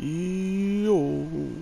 Yo,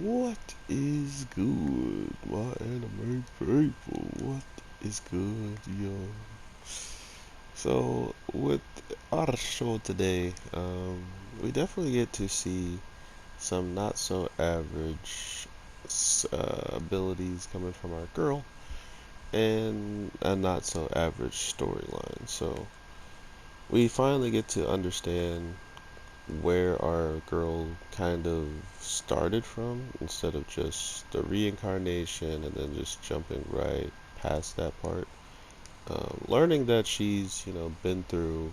what is good, my anime people? What is good, yo? So, with our show today, we definitely get to see some not so average abilities coming from our girl and a not so average storyline. So, we finally get to understand where our girl kind of started from instead of just the reincarnation and then just jumping right past that part. Learning that she's, been through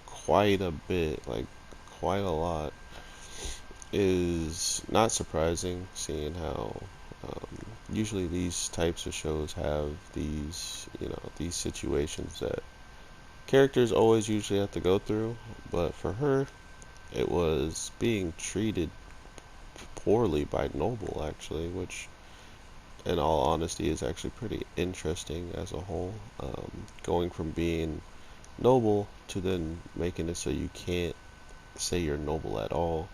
quite a bit, like quite a lot, is not surprising, seeing how usually these types of shows have these situations that characters always usually have to go through, but for her, it was being treated poorly by Noble, actually, which, in all honesty, is actually pretty interesting as a whole. Going from being Noble to then making it so you can't say you're Noble at all.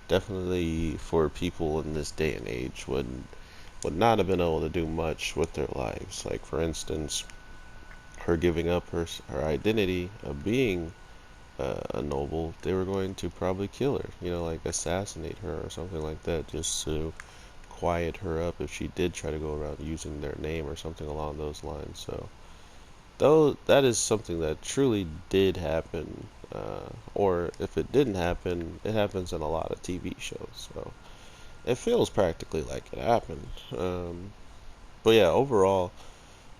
Definitely for people in this day and age would not have been able to do much with their lives. Like for instance, her giving up her identity of being a noble, they were going to probably kill her, like assassinate her or something like that, just to quiet her up if she did try to go around using their name or something along those lines. So, though that is something that truly did happen, or if it didn't happen, it happens in a lot of TV shows. So it feels practically like it happened. But yeah, overall,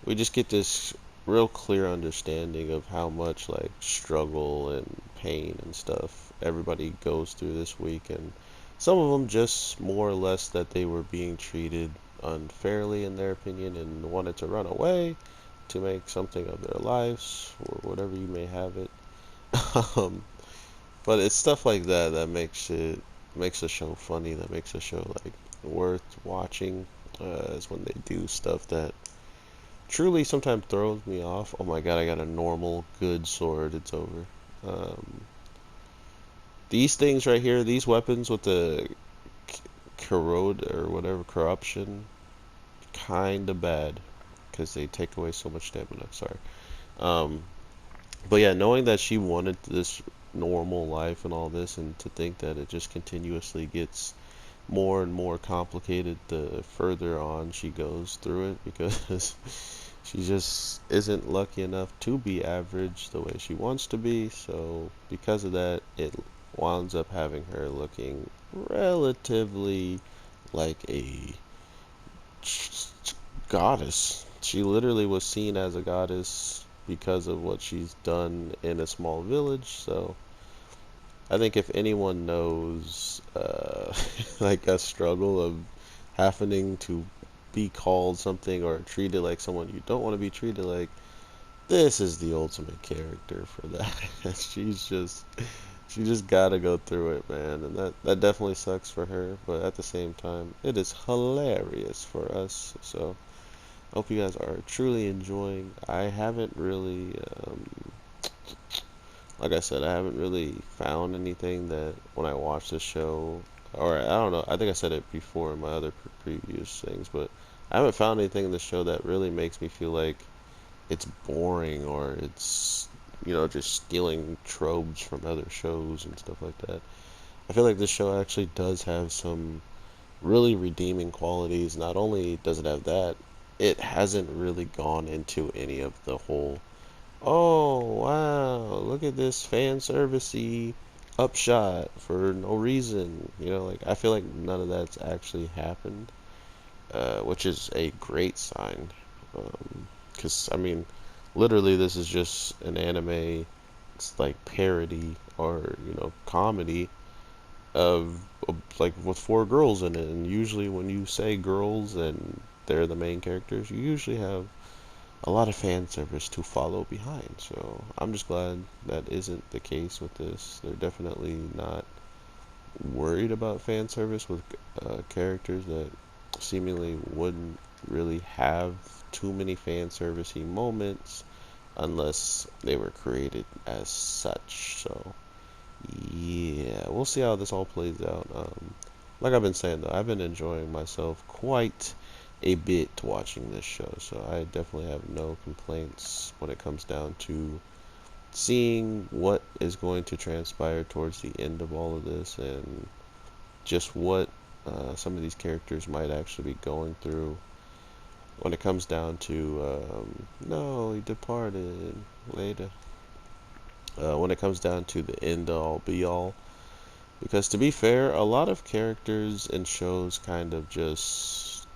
we just get this real clear understanding of how much like struggle and pain and stuff everybody goes through this week, and some of them just more or less that they were being treated unfairly in their opinion and wanted to run away to make something of their lives or whatever you may have it. um, but it's stuff like that that makes the show funny, that makes the show like worth watching, is when they do stuff that truly sometimes throws me off. Oh my god, I got a normal good sword. It's over. Um, these things right here, these weapons with the corrode or whatever corruption, kind of bad because they take away so much stamina. Sorry. Um, but yeah, knowing that she wanted this normal life and all this, and to think that it just continuously gets more and more complicated the further on she goes through it, because she just isn't lucky enough to be average the way she wants to be. So because of that, it winds up having her looking relatively like a goddess. She literally was seen as a goddess because of what she's done in a small village. So I think if anyone knows like a struggle of happening to be called something or treated like someone you don't want to be treated like, this is the ultimate character for that. She just gotta go through it, man, and that definitely sucks for her, but at the same time, it is hilarious for us. So I hope you guys are truly enjoying. I haven't really, like I said, I haven't really found anything that when I watch the show, or I don't know, I think I said it before in my other previous things, but I haven't found anything in the show that really makes me feel like it's boring or it's just stealing tropes from other shows and stuff like that. I feel like this show actually does have some really redeeming qualities. Not only does it have that, it hasn't really gone into any of the whole, oh wow, look at this fan servicey upshot for no reason. Like I feel like none of that's actually happened, which is a great sign. Because I mean, literally, this is just an anime. It's like parody or comedy of like with four girls in it. And usually, when you say girls and they're the main characters, you usually have a lot of fan service to follow behind. So I'm just glad that isn't the case with this. They're definitely not worried about fan service with characters that seemingly wouldn't really have too many fan servicey moments unless they were created as such. So yeah, we'll see how this all plays out. Like I've been saying though, I've been enjoying myself quite a bit watching this show, so I definitely have no complaints when it comes down to seeing what is going to transpire towards the end of all of this, and just what some of these characters might actually be going through when it comes down to no, he departed later. When it comes down to the end all be all, because to be fair, a lot of characters in shows kind of just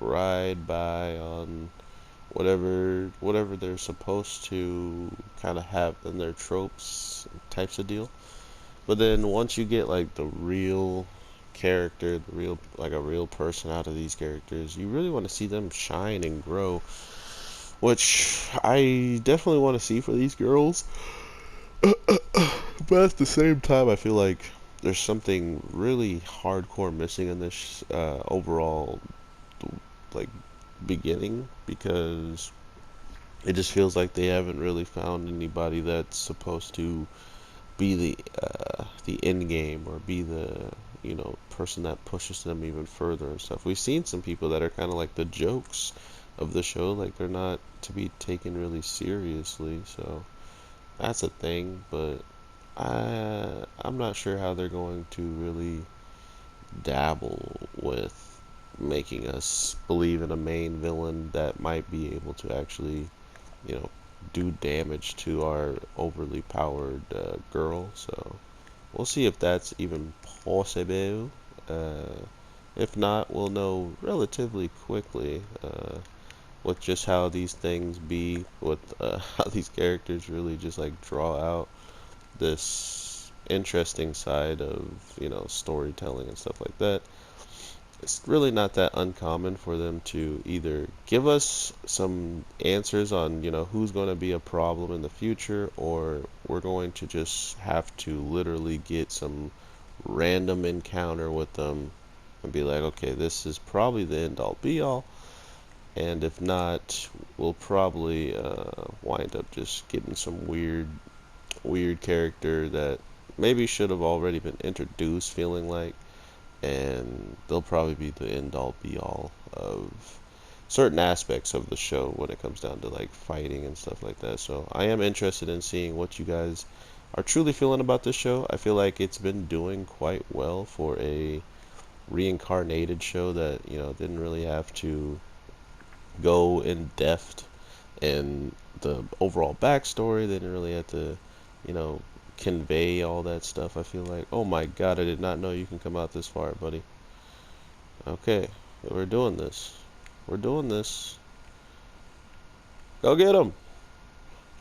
ride by on whatever they're supposed to kind of have in their tropes types of deal. But then once you get like the real character, the real like a real person out of these characters, you really want to see them shine and grow, which I definitely want to see for these girls. But at the same time, I feel like there's something really hardcore missing in this overall like beginning, because it just feels like they haven't really found anybody that's supposed to be the end game, or be the person that pushes them even further and stuff. We've seen some people that are kind of like the jokes of the show, like they're not to be taken really seriously. So that's a thing, but I'm not sure how they're going to really dabble with making us believe in a main villain that might be able to actually, you know, do damage to our overly powered girl. So we'll see if that's even possible. Uh, if not, we'll know relatively quickly with just how these things be, with how these characters really just like draw out this interesting side of storytelling and stuff like that. It's really not that uncommon for them to either give us some answers on who's going to be a problem in the future, or we're going to just have to literally get some random encounter with them and be like, okay, this is probably the end all be all. And if not, we'll probably wind up just getting some weird character that maybe should have already been introduced, feeling like, and they'll probably be the end all be all of certain aspects of the show when it comes down to like fighting and stuff like that. So I am interested in seeing what you guys are truly feeling about this show. I feel like it's been doing quite well for a reincarnated show that didn't really have to go in depth and the overall backstory. They didn't really have to, you know, convey all that stuff. I feel like, oh my god, I did not know you can come out this far, buddy. Okay, we're doing this. We're doing this. Go get him.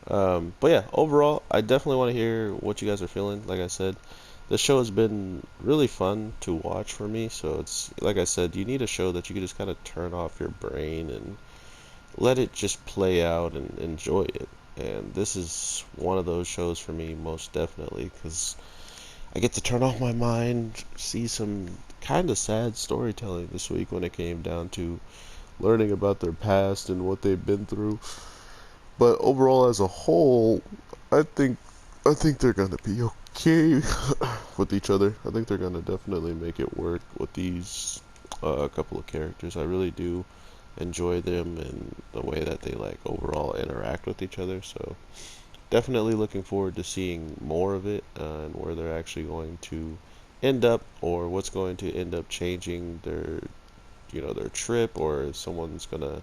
But yeah, overall, I definitely want to hear what you guys are feeling. Like I said, the show has been really fun to watch for me. So it's like I said, you need a show that you can just kind of turn off your brain and let it just play out and enjoy it. And this is one of those shows for me, most definitely, because I get to turn off my mind, see some kind of sad storytelling this week when it came down to learning about their past and what they've been through. But overall, as a whole, I think I think they're gonna be okay with each other. I think they're gonna definitely make it work with these couple of characters. I really do enjoy them and the way that they like overall interact with each other. So definitely looking forward to seeing more of it, and where they're actually going to end up, or what's going to end up changing their trip, or if someone's gonna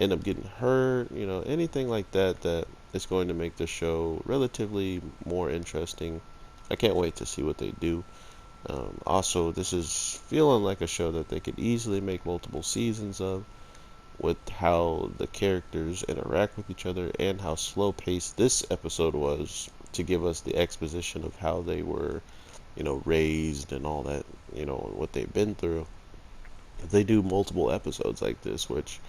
end up getting hurt, anything like that that is going to make the show relatively more interesting. I can't wait to see what they do. Also, this is feeling like a show that they could easily make multiple seasons of, with how the characters interact with each other and how slow paced this episode was to give us the exposition of how they were, raised and all that, what they've been through. If they do multiple episodes like this, which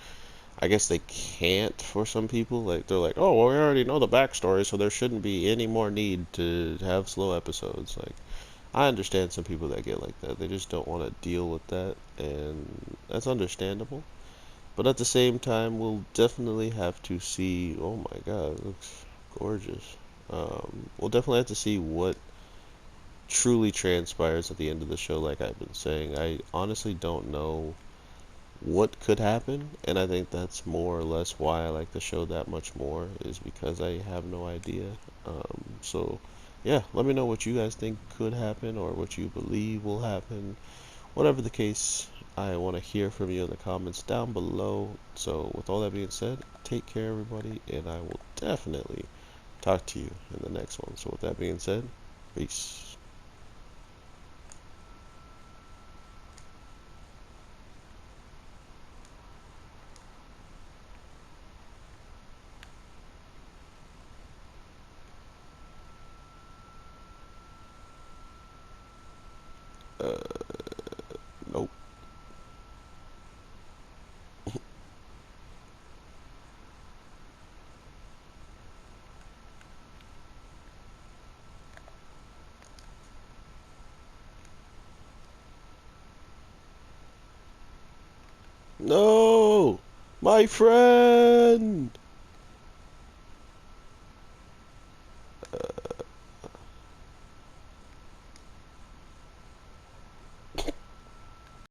I guess they can't for some people, like they're like, oh, well, we already know the backstory, so there shouldn't be any more need to have slow episodes. Like, I understand some people that get like that. They just don't want to deal with that, and that's understandable. But at the same time, we'll definitely have to see. Oh my God, it looks gorgeous. We'll definitely have to see what truly transpires at the end of the show, like I've been saying, I honestly don't know what could happen, and I think that's more or less why I like the show that much more, is because I have no idea. So, yeah, let me know what you guys think could happen or what you believe will happen. Whatever the case, I want to hear from you in the comments down below. So, with all that being said, take care, everybody, and I will definitely talk to you in the next one. So, with that being said, peace. Uh, nope. No! My friend!